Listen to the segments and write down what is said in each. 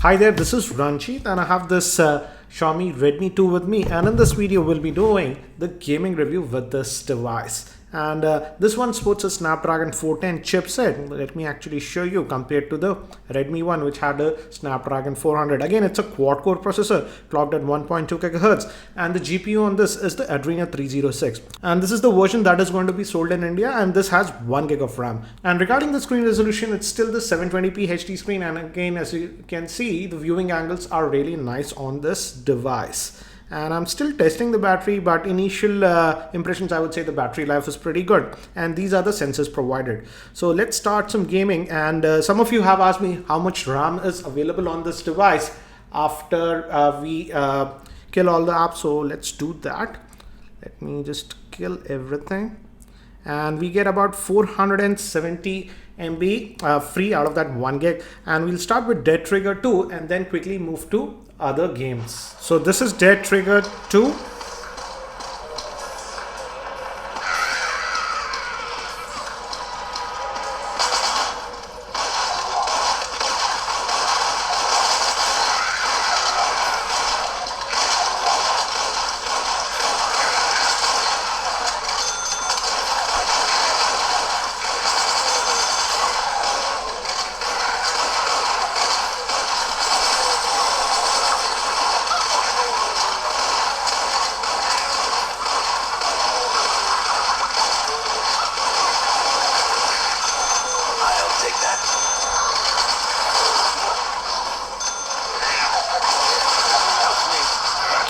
Hi there, this is Ranjit and I have this Xiaomi Redmi 2 with me, and in this video we'll be doing the gaming review with this device. And this one sports a Snapdragon 410 chipset. Let me actually show you compared to the Redmi one, which had a Snapdragon 400. Again, it's a quad-core processor clocked at 1.2 GHz, and the GPU on this is the Adreno 306. And this is the version that is going to be sold in India, and this has 1 GB of RAM. And regarding the screen resolution, it's still the 720p HD screen, and again, as you can see, the viewing angles are really nice on this device. And I'm still testing the battery, but initial impressions, I would say the battery life is pretty good, and these are the sensors provided. So let's start some gaming. And some of you have asked me how much RAM is available on this device after we kill all the apps. So let's do that. Let me just kill everything, and we get about 470 MB free out of that 1 gig. And we'll start with Dead Trigger 2 and then quickly move to other games. So this is Dead Trigger 2.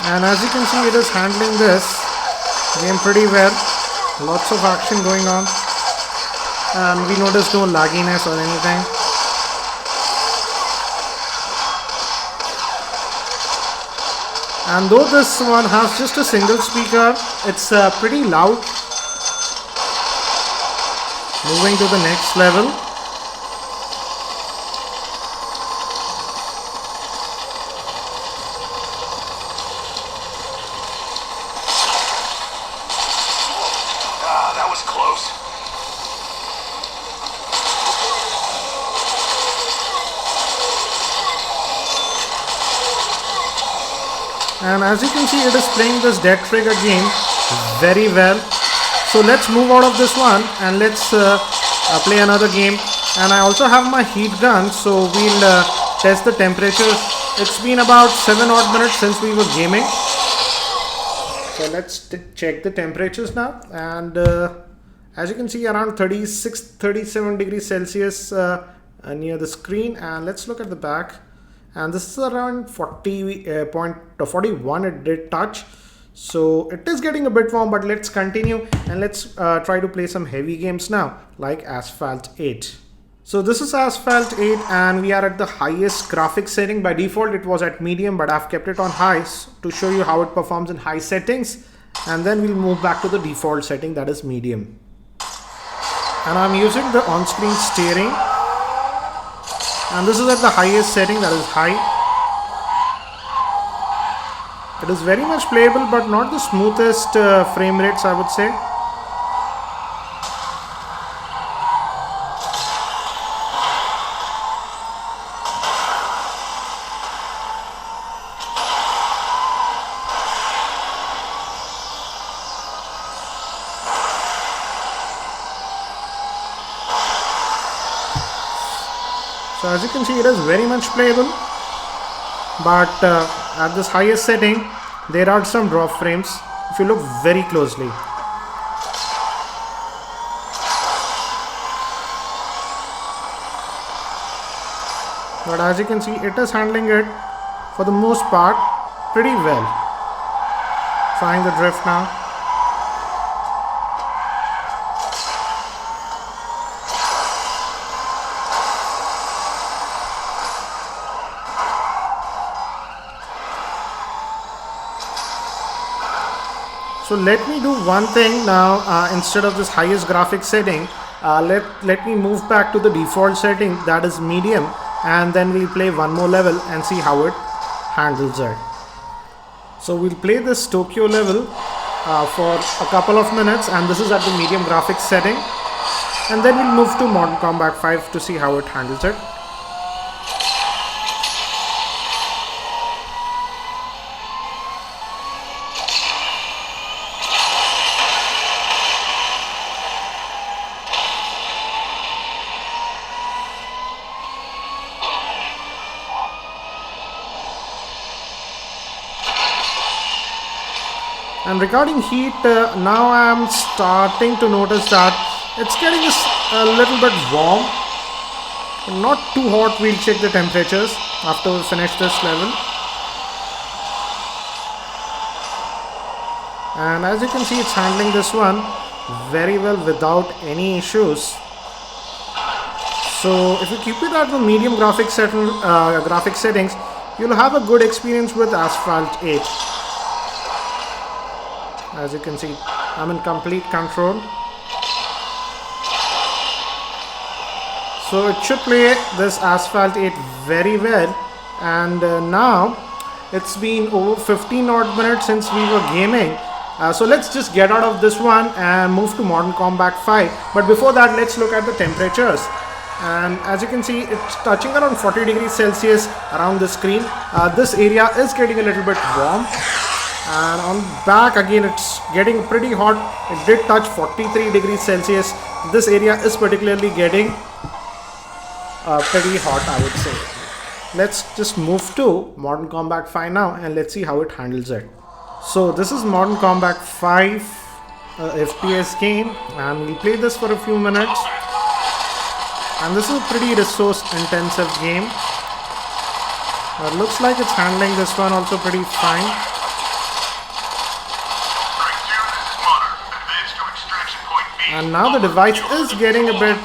And as you can see, it is handling this game pretty well. Lots of action going on, and we notice no lagginess or anything. And though this one has just a single speaker, it's pretty loud. Moving to the next level. That was close. And as you can see, it is playing this Dead Trigger game very well. So let's move out of this one and let's play another game. And I also have my heat gun, so we'll test the temperatures. It's been about 7 odd minutes since we were gaming. So let's check the temperatures now. And as you can see, around 37 degrees Celsius near the screen. And let's look at the back. And this is around 41 it did touch. So it is getting a bit warm, but let's continue and let's try to play some heavy games now, like Asphalt 8. So this is Asphalt 8, and we are at the highest graphics setting. By default it was at medium, but I've kept it on high to show you how it performs in high settings, and then we'll move back to the default setting, that is medium. And I'm using the on-screen steering, and this is at the highest setting, that is high. It is very much playable, but not the smoothest frame rates, I would say. So as you can see, it is very much playable, but at this highest setting there are some drop frames if you look very closely. But as you can see, it is handling it for the most part pretty well. Trying the drift now. So let me do one thing now. Instead of this highest graphics setting, let me move back to the default setting, that is medium, and then we'll play one more level and see how it handles it. So we'll play this Tokyo level for a couple of minutes, and this is at the medium graphics setting, and then we'll move to Mortal Kombat 5 to see how it handles it. And regarding heat, now I'm starting to notice that it's getting a little bit warm. Not too hot. We'll check the temperatures after we finish this level. And as you can see, it's handling this one very well without any issues. So if you keep it at the medium graphic settings, you'll have a good experience with Asphalt 8. As you can see, I'm in complete control. So it should play this Asphalt 8 very well. And now it's been over 15 odd minutes since we were gaming. So let's just get out of this one and move to Modern Combat 5. But before that, let's look at the temperatures. And as you can see, it's touching around 40 degrees Celsius around the screen. This area is getting a little bit warm. And on back again, it's getting pretty hot. It did touch 43 degrees Celsius. This area is particularly getting pretty hot, I would say. Let's just move to Modern Combat 5 now and let's see how it handles it. So this is Modern Combat 5 FPS game, and we play this for a few minutes. And this is a pretty resource intensive game. It looks like it's handling this one also pretty fine. And now the device is getting a bit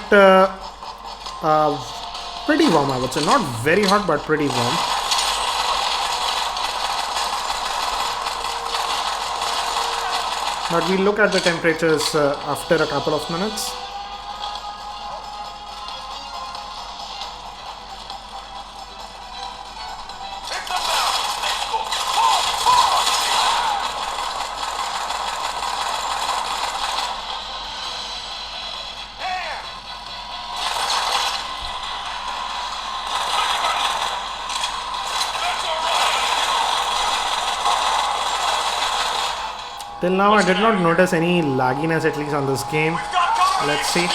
pretty warm, I would say. Not very hot, but pretty warm. But we'll look at the temperatures after a couple of minutes. Till now I did not notice any lagginess, at least on this game. Let's see.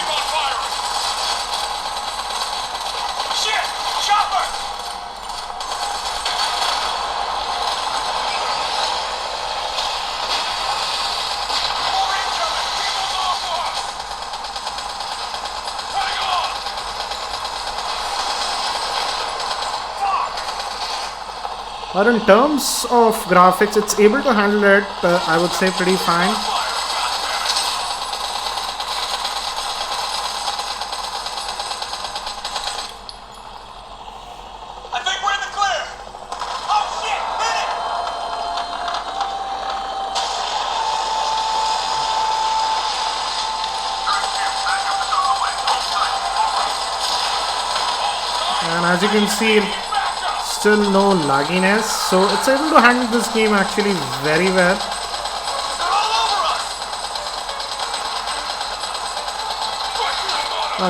But in terms of graphics, it's able to handle it, I would say, pretty fine. I think we're in the clear. Oh shit, hit it! And as you can see, still no lagginess, so it's able to handle this game actually very well.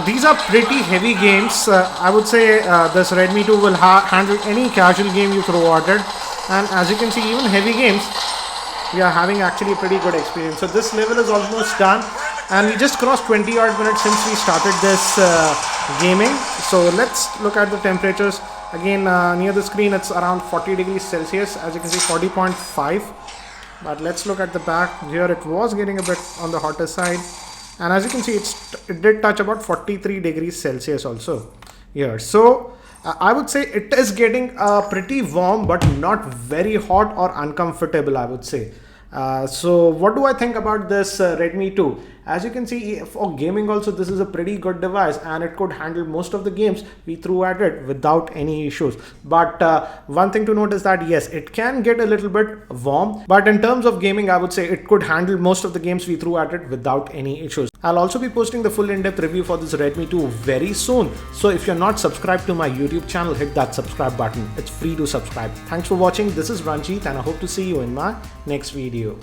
These are pretty heavy games. I would say this Redmi 2 will handle any casual game you throw at it. And as you can see, even heavy games, we are having actually a pretty good experience. So this level is almost done. And we just crossed 20 odd minutes since we started this gaming. So let's look at the temperatures. Again, near the screen, it's around 40 degrees Celsius. As you can see, 40.5. But let's look at the back. Here it was getting a bit on the hotter side. And as you can see, it did touch about 43 degrees Celsius also here. So I would say it is getting pretty warm, but not very hot or uncomfortable, I would say. So what do I think about this Redmi 2? As you can see, for gaming also, this is a pretty good device and it could handle most of the games we threw at it without any issues. But one thing to note is that yes, it can get a little bit warm, but in terms of gaming, I would say it could handle most of the games we threw at it without any issues. I'll also be posting the full in-depth review for this Redmi 2 very soon. So if you're not subscribed to my YouTube channel, hit that subscribe button. It's free to subscribe. Thanks for watching. This is Ranjit and I hope to see you in my next video.